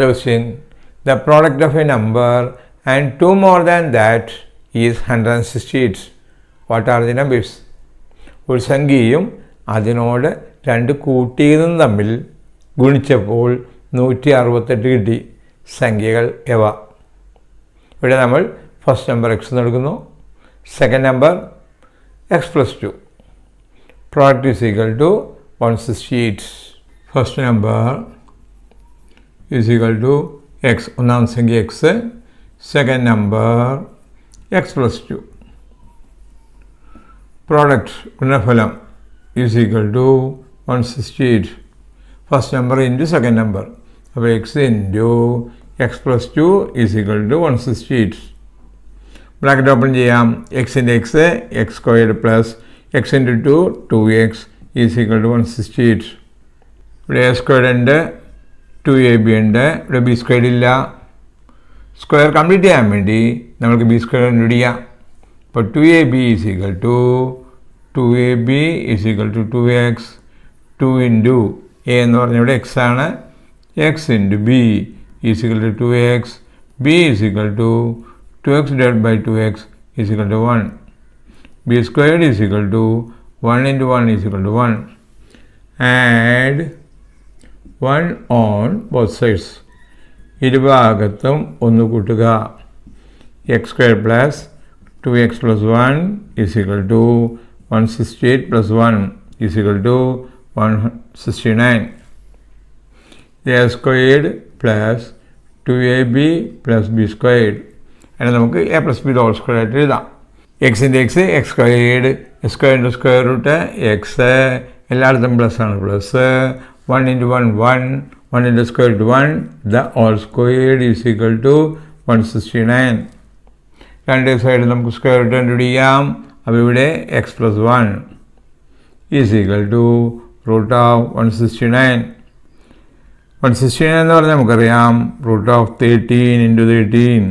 അടുത്ത question. The product of A number and 2 more than that is 168. What are the numbers? ഒരു സംഖ്യയും അതിനോട് 2 കൂട്ടിയതും തമ്മിൽ ഗുണിച്ചപ്പോൾ 168 കിട്ടി. സംഖ്യകൾ എവ? ഇവിടെ നമ്മൾ ഫസ്റ്റ് നമ്പർ എക്സ് എന്ന് എടുക്കുന്നു, second number x plus 2. Product is equal to 168. First number is equal to x, ഒന്നാം സംഖ്യ എക്സ്, second number x plus 2. Product ഗുണഫലം is equal to 168. First number into second number. അപ്പോൾ x into x plus 2 is equal to 168. Bracket open ചെയ്യാം. X into x, x squared plus x into 2, 2x is equal to 168. ഇവിടെ a squared ഉണ്ട്, 2ab ഉണ്ട്, ഇവിടെ b squared ഇല്ല. Square complete ചെയ്യാൻ വേണ്ടി നമുക്ക് ബി സ്ക്വയർ കണ്ടുപിടിക്കാം. അപ്പോൾ 2ab is equal to 2ab is equal to 2x. 2 into a എന്ന് പറഞ്ഞാൽ ഇവിടെ എക്സ് ആണ്, x into b is equal to 2x. B is equal to 2x divided by 2x is equal to 1. B squared is equal to 1 into 1 is equal to 1. Add 1 on both sides. ഇരുഭാഗത്തും ഒന്ന് കൂട്ടുക. X square plus 2x plus 1 is equal to 168 plus 1 is equal to 169. A squared plus 2ab plus b squared. അങ്ങനെ നമുക്ക് a plus b whole square ആയിട്ട് എഴുതാം. എക്സിൻ്റെ x, x squared, സ്ക്വയറിൻ്റെ square root x, എല്ലായിടത്തും പ്ലസ് ആണ്, plus 1 into 1 1, 1 into square root 1, the whole squared is equal to 169. രണ്ട് സൈഡിൽ നമുക്ക് സ്ക്വയർ റൂട്ട് കണ്ടുപിടിക്കാം. അപ്പോൾ ഇവിടെ X plus 1 is equal to root of 169. 169 എന്ന് പറഞ്ഞാൽ നമുക്കറിയാം റൂട്ട് ഓഫ് 13 ഇൻറ്റു 13.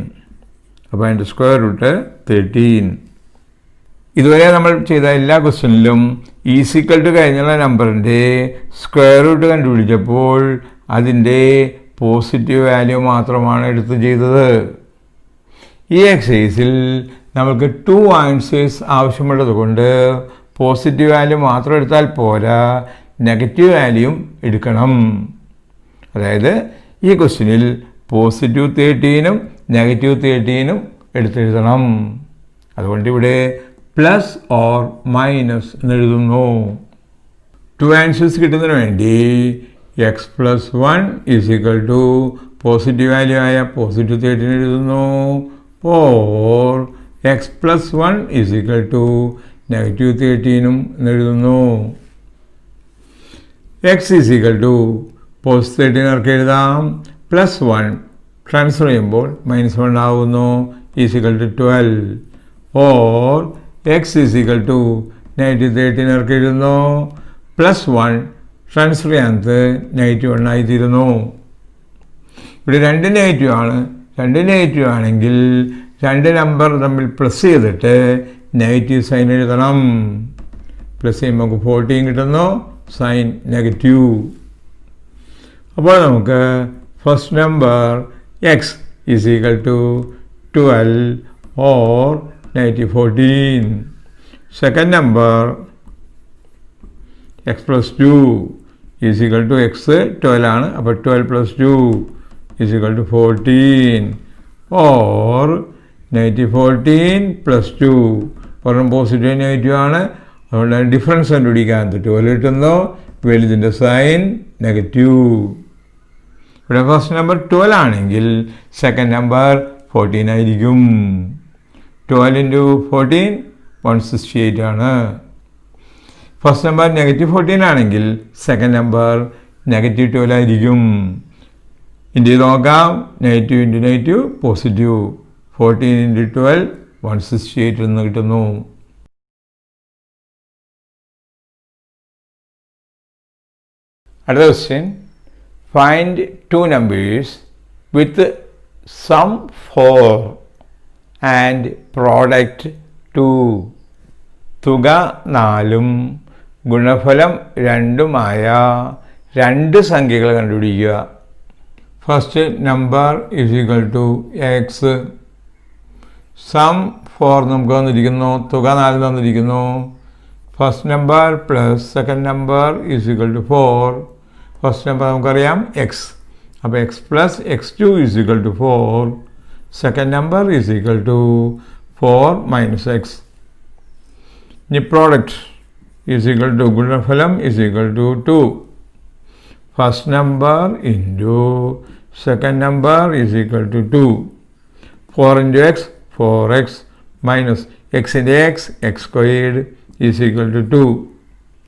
അപ്പോൾ അതിൻ്റെ സ്ക്വയർ റൂട്ട് 13. ഇതുവരെ നമ്മൾ ചെയ്ത എല്ലാ ക്വസ്റ്റ്യനിലും ഈസിക്കൽ ടു കഴിഞ്ഞുള്ള നമ്പറിൻ്റെ സ്ക്വയർ റൂട്ട് കണ്ടുപിടിച്ചപ്പോൾ അതിൻ്റെ പോസിറ്റീവ് വാല്യൂ മാത്രമാണ് എടുത്ത് ചെയ്തത്. ഈ എക്സസൈസിൽ നമുക്ക് 2 ആൻസേഴ്സ് ആവശ്യമുള്ളത് കൊണ്ട് പോസിറ്റീവ് വാല്യൂ മാത്രം എടുത്താൽ പോരാ, നെഗറ്റീവ് വാല്യൂയും എടുക്കണം. അതായത് ഈ ക്വസ്റ്റ്യനിൽ പോസിറ്റീവ് 13ഉം നെഗറ്റീവ് 13ഉം എടുത്തെഴുതണം. അതുകൊണ്ട് ഇവിടെ പ്ലസ് ഓർ മൈനസ് എന്നെഴുതുന്നു. 2 ആൻസേഴ്സ് കിട്ടുന്നതിന് വേണ്ടി x plus 1 is equal to positive value ആയ പോസിറ്റീവ് 13 എഴുതുന്നു, or x plus 1 is equal to negative 13ഉം എന്നെഴുതുന്നു. X is equal to positive 13 ഇറക്കി എഴുതാം, പ്ലസ് 1 ട്രാൻസ്ഫർ ചെയ്യുമ്പോൾ -1 ആകുന്നു, is equal to 12. Or x is equal to negative 13 ഇറക്കി എഴുതുന്നു, പ്ലസ് 1 ട്രാൻസ്ഫർ ചെയ്യാനത്ത് -1 ആയിത്തീരുന്നു. ഇവിടെ 2 നെഗറ്റീവ് ആണ്. 2 നെഗറ്റീവ് ആണെങ്കിൽ 2 നമ്പർ തമ്മിൽ പ്ലസ് ചെയ്തിട്ട് നെഗറ്റീവ് സൈൻ എഴുതണം. പ്ലസ് ചെയ്യുമ്പോൾ നമുക്ക് 14 കിട്ടുന്നു, സൈൻ നെഗറ്റീവ്. അപ്പോൾ നമുക്ക് first number x is equal to 12 or -14. Second number x plus 2 is equal to x 12 ആണ്, അപ്പോൾ 12 plus 2 is equal to 14, or -14 plus 2. കാരണം പോസിറ്റീവ് നെഗറ്റീവ് ആണ്, അതുകൊണ്ട് ഡിഫറൻസ് കണ്ടുപിടിക്കാൻ 12 കിട്ടുന്നു, വലുതിൻ്റെ സൈൻ നെഗറ്റീവ്. ഇവിടെ ഫസ്റ്റ് നമ്പർ 12 ആണെങ്കിൽ സെക്കൻഡ് നമ്പർ 14 ആയിരിക്കും. 12 ഇൻറ്റു 14 168 ആണ്. ഫസ്റ്റ് നമ്പർ -14 ആണെങ്കിൽ സെക്കൻഡ് നമ്പർ -12 ആയിരിക്കും. ഇൻറ്റു നോക്കാം, negative into negative positive, 14 into 12 168 എന്ന് കിട്ടുന്നു. അടുത്ത question, find 2 numbers with sum 4 and product 2. തുക 4ഉം ഗുണഫലം 2ഉമായ 2 സംഖ്യകൾ കണ്ടുപിടിക്കുക. first number is equal to x. Sum 4 നമുക്ക് തന്നിരിക്കുന്നു, തുക 4 തന്നിരിക്കുന്നു. First number plus second number is equal to 4. First number നമുക്കറിയാം എക്സ്, അപ്പോൾ x plus x two is equal to 4. Second number is equal to 4 minus x. ഇനി product is equal to ഗുണനഫലം is equal to 2. First number into second number is equal to 2. 4 into x 4x minus x into x x squared is equal to 2.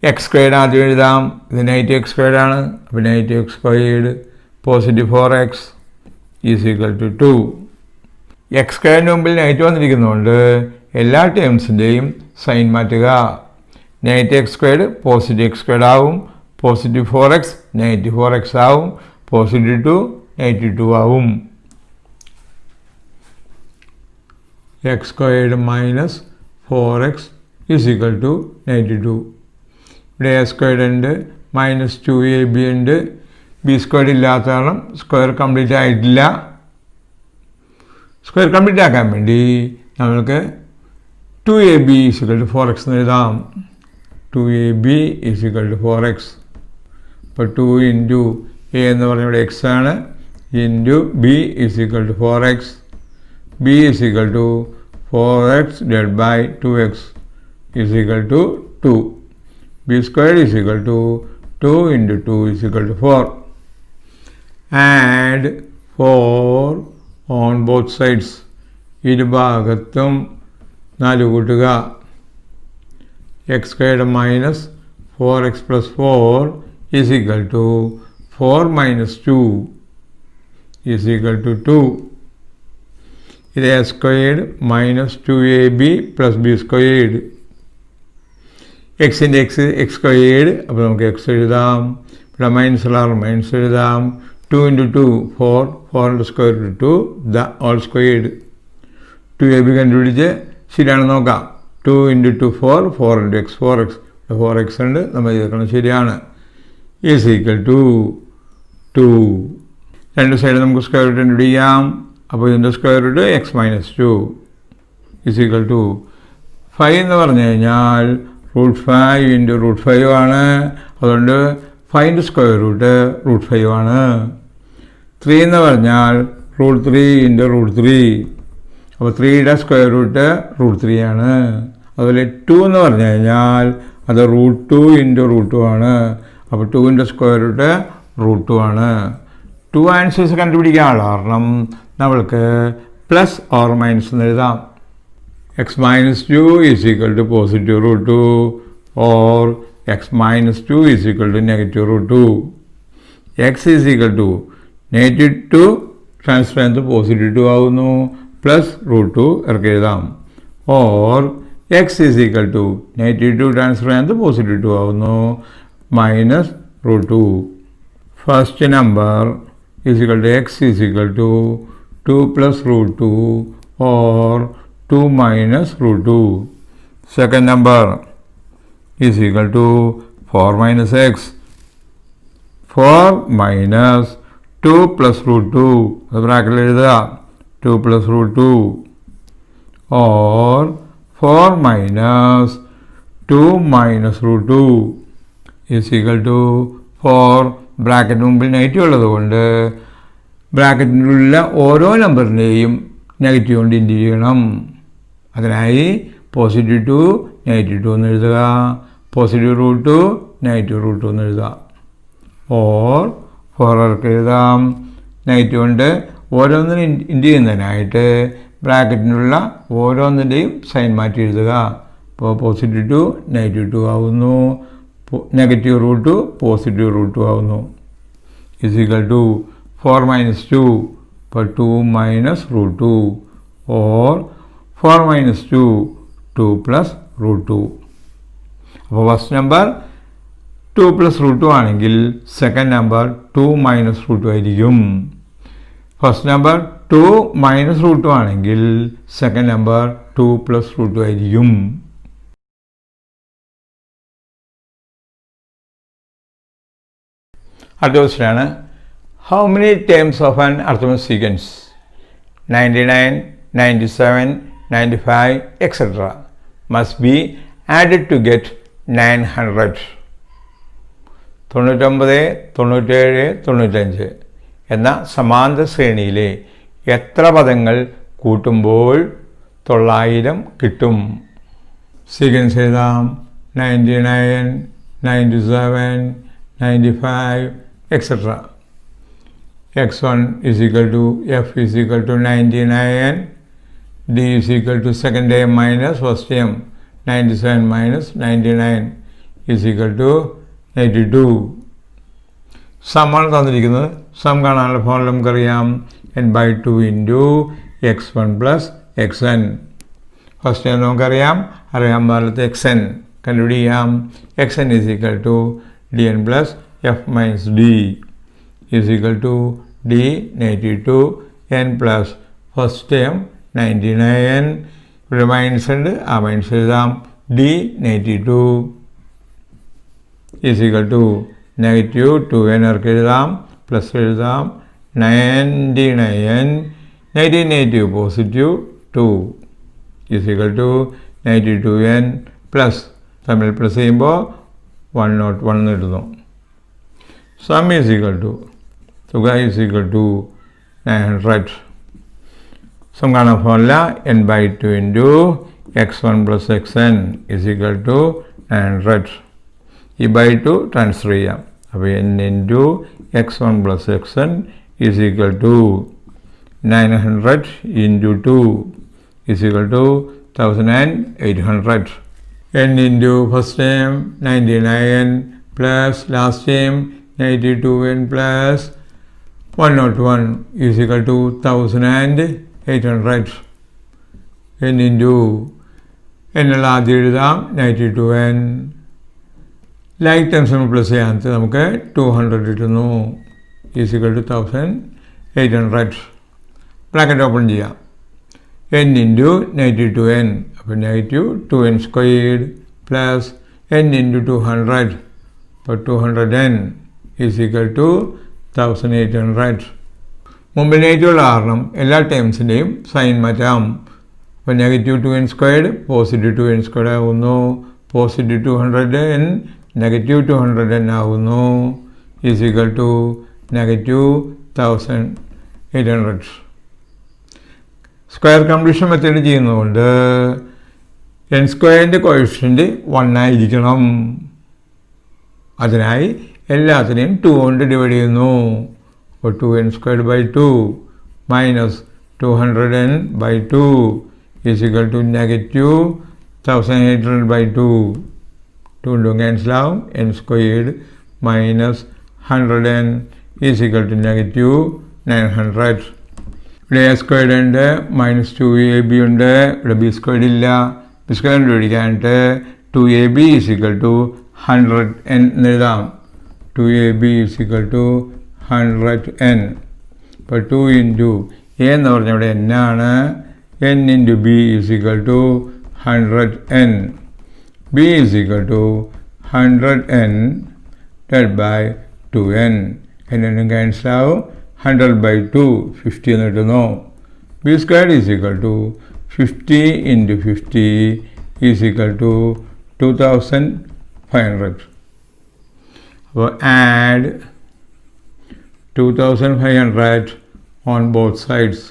X squared ആദ്യം എഴുതാം, ഇത് negative x squared ആണ്, അപ്പോൾ negative x squared positive 4x is equal to 2. X സ്ക്വയറിന് മുമ്പിൽ negative വന്നിരിക്കുന്നതുകൊണ്ട് എല്ലാ ടേംസിൻ്റെയും സൈൻ മാറ്റുക. Negative x squared positive x squared ആവും, പോസിറ്റീവ് 4x നെഗറ്റീവ് 4x ആവും, പോസിറ്റീവ് 2 നെഗറ്റീവ് 2 ആവും. X squared minus 4x is equal to negative 2. ഇവിടെ എ സ്ക്വയർഡ് ഉണ്ട്, മൈനസ് 2ab ഉണ്ട്. ബി സ്ക്വയർഡ് ഇല്ലാത്ത കാരണം സ്ക്വയർ കംപ്ലീറ്റ് ആയിട്ടില്ല. സ്ക്വയർ കംപ്ലീറ്റ് ആക്കാൻ വേണ്ടി നമ്മൾക്ക് 2ab is equal to 4x എന്ന് എഴുതാം. 2ab is equal to 4x. അപ്പോൾ 2 ഇൻറ്റു എ എന്ന് പറഞ്ഞ ഇവിടെ എക്സ് ആണ്, into b is equal to 4x. b is equal to 4x divided by 2x is equal to 2. b squared is equal to 2 into 2 is equal to 4. Add 4 on both sides. ഇരുഭാഗത്തും 4 കൂട്ടുക. x squared minus 4x plus 4 is equal to 4 minus 2 is equal to 2. ഇത് A squared minus 2ab plus b squared. എക്സിൻ്റെ x x squared, അപ്പോൾ നമുക്ക് X എഴുതാം. ഇവിടെ minus ഉള്ള minus എഴുതാം. 2 into 2 4, 4 into square root 2 the whole squared. 2ab കണ്ടുപിടിച്ച് ശരിയാണെന്ന് നോക്കാം. 2 into 2 4, 4 into x 4x, 4x ഉണ്ട്, നമ്മൾ ചേർക്കണം ശരിയാണ്. Is equal to 2. രണ്ട് സൈഡ് നമുക്ക് സ്ക്വയർ റൂട്ട് കണ്ടുപിടിക്കാം. അപ്പോൾ ഇതിൻ്റെ square root x minus 2 is equal to 5 എന്ന് പറഞ്ഞു കഴിഞ്ഞാൽ റൂട്ട് 5 ഇൻറ്റു റൂട്ട് 5 ആണ്. അതുകൊണ്ട് 5 സ്ക്വയർ റൂട്ട് റൂട്ട് 5 ആണ്. 3 എന്ന് പറഞ്ഞാൽ റൂട്ട് 3 ഇൻറ്റു റൂട്ട് 3, അപ്പോൾ 3യുടെ സ്ക്വയർ റൂട്ട് റൂട്ട് 3 ആണ്. അതുപോലെ 2 എന്ന് പറഞ്ഞു കഴിഞ്ഞാൽ അത് റൂട്ട് 2 ഇൻറ്റു റൂട്ട് 2 ആണ്. അപ്പോൾ 2ൻ്റെ സ്ക്വയർ റൂട്ട് റൂട്ട് 2 ആണ്. 2 ആൻസേഴ്സ് കണ്ടുപിടിക്കാനുള്ള കാരണം നമ്മൾക്ക് പ്ലസ് ഓർ മൈനസ് എന്ന് എഴുതാം. X minus 2 is equal to positive root 2 or x minus 2 is equal to negative root 2. X is equal to negative 2 transfer ചെയ്യുന്നത് positive 2 ആവുന്നു, പ്ലസ് റൂട്ട് 2 ഇറക്കി എഴുതാം. Or x is equal to negative 2 transfer ചെയ്യുന്നത് positive 2 ആവുന്നു, minus root 2. First number is equal to x is equal to 2 plus root 2 or 2 minus root 2. Second number is equal to 4 minus x. 4 minus 2 plus root 2. The bracket is 2 plus root 2 or 4 minus 2 minus root 2 is equal to 4. ബ്രാക്കറ്റിന് മുമ്പിൽ negative ഉള്ളത് കൊണ്ട് ബ്രാക്കറ്റിനുള്ള ഓരോ നമ്പറിൻ്റെയും negative കൊണ്ട് into ചെയ്യണം. അതിനായി positive 2 negative 2 എന്ന് എഴുതുക, positive root 2 negative root 2 എന്ന് എഴുതുക. ഓർ 4 എഴുതാം. നെഗറ്റീവ് കൊണ്ട് ഓരോന്നിനും ഇൻറ്റു ചെയ്യുന്നതിനായിട്ട് ബ്രാക്കറ്റിനുള്ള ഓരോന്നിൻ്റെയും സൈൻ മാറ്റി എഴുതുക. അപ്പോൾ പോസിറ്റീവ് 2 നെഗറ്റീവ് 2 ആവുന്നു, നെഗറ്റീവ് റൂട്ട് 2 പോസിറ്റീവ് റൂട്ട് 2 ആവുന്നു. ഇസ് ഈക്വൽ ടു 4 മൈനസ് 2, അപ്പോൾ 2 minus root 2 or 4 minus 2 2 plus root 2. അപ്പോൾ ഫസ്റ്റ് നമ്പർ 2 പ്ലസ് റൂട്ട് 2 ആണെങ്കിൽ സെക്കൻഡ് നമ്പർ 2 മൈനസ് റൂട്ട് 2 ആയിരിക്കും. ഫസ്റ്റ് നമ്പർ 2 മൈനസ് റൂട്ട് 2 ആണെങ്കിൽ സെക്കൻഡ് നമ്പർ 2 പ്ലസ് റൂട്ട് 2 ആയിരിക്കും. അടുത്ത ക്വസ്റ്റ്യനാണ് How many terms of an arithmetic sequence 99, 97, 95, etc. must be added to get 900? 99, 97, 95 എന്ന സമാന്തര ശ്രേണിയിലെ എത്ര പദങ്ങൾ കൂട്ടുമ്പോൾ 900 കിട്ടും? സീക്വൻസ് എഴുതാം. 99, 97, 95, etc. x1 is equal to f is equal to 99, d is equal to second term minus first term, 97 minus 99 is equal to 82. സമ്മാണ് തന്നിരിക്കുന്നത്. Some കാണാനുള്ള ഫോർമുല നമുക്കറിയാം. n/2 into x1 plus xn. First time നമുക്കറിയാം. അറിയാൻ പാടില്ലാത്ത xn കണ്ടുപിടിക്കാം. xn is equal to dn plus f minus d is equal to d 92 n plus first time 99. ഇവിടെ minus ഉണ്ട്, ആ മൈനസ് എഴുതാം. d 92 is equal to negative 2n അവർക്ക് എഴുതാം, പ്ലസ് എഴുതാം. 99 negative positive 2 is equal to 92n plus തമ്മിൽ plus ചെയ്യുമ്പോൾ 101 എഴുതുന്നു. സം ഈസ് ഈക്വൽ ടു തുക ഈസ് ഈക്വൽ ടു 900. സം കാണാൻ formula n/2 into x1 plus xn is equal to 900. ഈ /2 transfer ചെയ്യാം. അപ്പോൾ n into x1 plus xn is equal to 900 into 2 is equal to 1800. n into first time 99 plus last time 92n plus 101 is equal to 1800. n into എന്നുള്ള ആദ്യം എഴുതാം. 92n like times plus ചെയ്യാൻ നമുക്ക് 200 കിട്ടുന്നു. Is equal to 1800. Bracket open ചെയ്യാം. n into -2n അപ്പോൾ -2n squared plus n into 200 അപ്പോൾ 200n is equal to 1800. മുമ്പിൽ നെഗറ്റീവുള്ള കാരണം എല്ലാ ടേംസിൻ്റെയും സൈൻ മാറ്റാം. അപ്പോൾ -2n squared positive 2n squared ആകുന്നു. പോസിറ്റീവ് 200n നെഗറ്റീവ് 200n ആകുന്നു. Is equal to -1800. Square completion method ചെയ്യുന്നതുകൊണ്ട് n സ്ക്വയറിൻ്റെ കോഎഫിഷ്യൻറ്റ് 1 ആയിരിക്കണം. അതിനായി എല്ലാത്തിനെയും 2 കൊണ്ട് ഡിവൈഡ് ചെയ്യുന്നു. അപ്പോൾ 2n squared by 2 minus 200n by 2 is equal to -1800 by 2. 2 കൊണ്ട് ക്യാൻസലാവും. n squared minus 100n is equal to -900. ഇവിടെ എ സ്ക്വയർഡ് ഉണ്ട്, -2ab ഉണ്ട്. ഇവിടെ ബി സ്ക്വയർഡ് ഇല്ല. ബി സ്ക്വയർ കണ്ടുപിടിക്കാനായിട്ട് 2ab is equal to 100n എന്നെഴുതാം. 2ab is equal to 100n. ഇപ്പോൾ 2 ഇൻറ്റു എ എന്ന് പറഞ്ഞാൽ ഇവിടെ n ആണ്. n into b is equal to 100n. B is equal to 100n divided by 2n. എന്നും ക്യാൻസലാവും. 100 ബൈ 2 50 എന്ന് കിട്ടുന്നു. B square is equal to 50 into 50 is equal to 2500. അപ്പോൾ ആഡ് 2500 ഓൺ ബോത്ത് സൈഡ്സ്.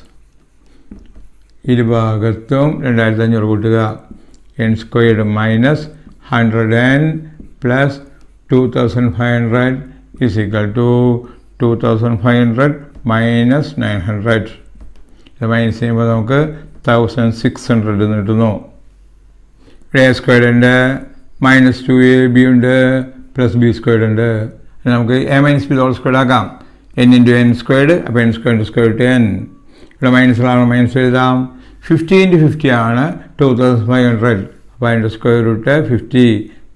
ഇരുഭാഗത്തും 2500 കൂട്ടുക. n squared minus 100n plus 2500 is equal to 2500 minus 900. ഇത് minus ചെയ്യുമ്പോൾ നമുക്ക് 1600 എന്ന് കിട്ടുന്നു. ഇവിടെ എ സ്ക്വയർഡ് ഉണ്ട്, -2ab ഉണ്ട്, പ്ലസ് ബി സ്ക്വയർഡ് ഉണ്ട്. നമുക്ക് a minus b whole squared ആക്കാം. n ഇൻറ്റു n സ്ക്വയർഡ് അപ്പോൾ n squared square to n. ഇവിടെ മൈനസിലാണ് മൈനസ് എഴുതാം. 50 ഇൻറ്റു 50 ആണ് 2500. അപ്പോൾ അതിൻ്റെ square root 50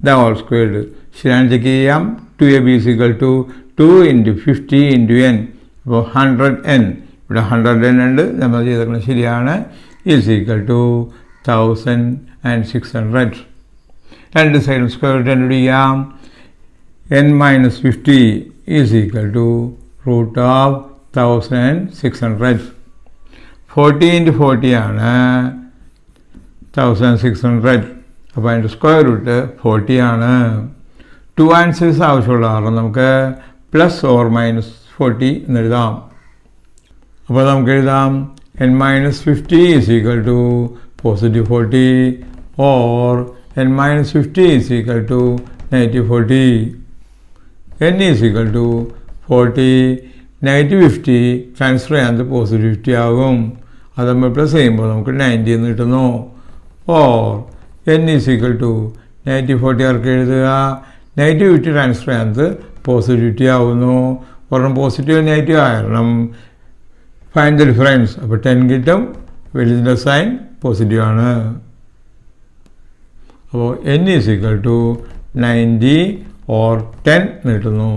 the whole squared. ശരിയാണ് ചെക്ക് ചെയ്യാം. 2ab is equal to 2 into 50 into n അപ്പോൾ 100n. ഇവിടെ 100n ഉണ്ട്, നമ്മൾ ചെയ്തേക്കുന്നത് ശരിയാണ്. Is equal to 1600. രണ്ട് സൈഡും സ്ക്വയർ റൂട്ട് കണ്ടുപിടിക്കാം. n minus 50 is equal to root of 1600. 40 into 40 ആണ് 1600. അപ്പോൾ അതിൻ്റെ സ്ക്വയർ റൂട്ട് 40 ആണ്. 2 ആൻസേഴ്സ് ആവശ്യമുള്ള കാരണം നമുക്ക് പ്ലസ് ഓർ മൈനസ് 40 എന്നെഴുതാം. അപ്പോൾ നമുക്ക് എഴുതാം n-50 is equal to positive 40 or n-50 is equal to negative 40. n is equal to 40, negative 50 transfer ചെയ്യാൻ പോസിറ്റീവ് 50 ആകും. അത് നമ്മൾ പ്ലസ് ചെയ്യുമ്പോൾ നമുക്ക് 90 എന്ന് കിട്ടുന്നു. Or n is equal to negative 40 ആർക്ക് എഴുതുക, നെഗറ്റീവ് 50 ട്രാൻസ്ഫർ ചെയ്യാൻ പോസിറ്റീവ് 50 ആവുന്നു. ഒരെണ്ണം പോസിറ്റീവ് നെഗറ്റീവ് ആയിരുന്നു ഫൈൻഡ് ദ ഡിഫറൻസ്. അപ്പോൾ 10 കിട്ടും, വലുതിൻ്റെ സൈൻ പോസിറ്റീവ് ആണ്. അപ്പോൾ n is equal to 90 or 10 എന്ന് കിട്ടുന്നു.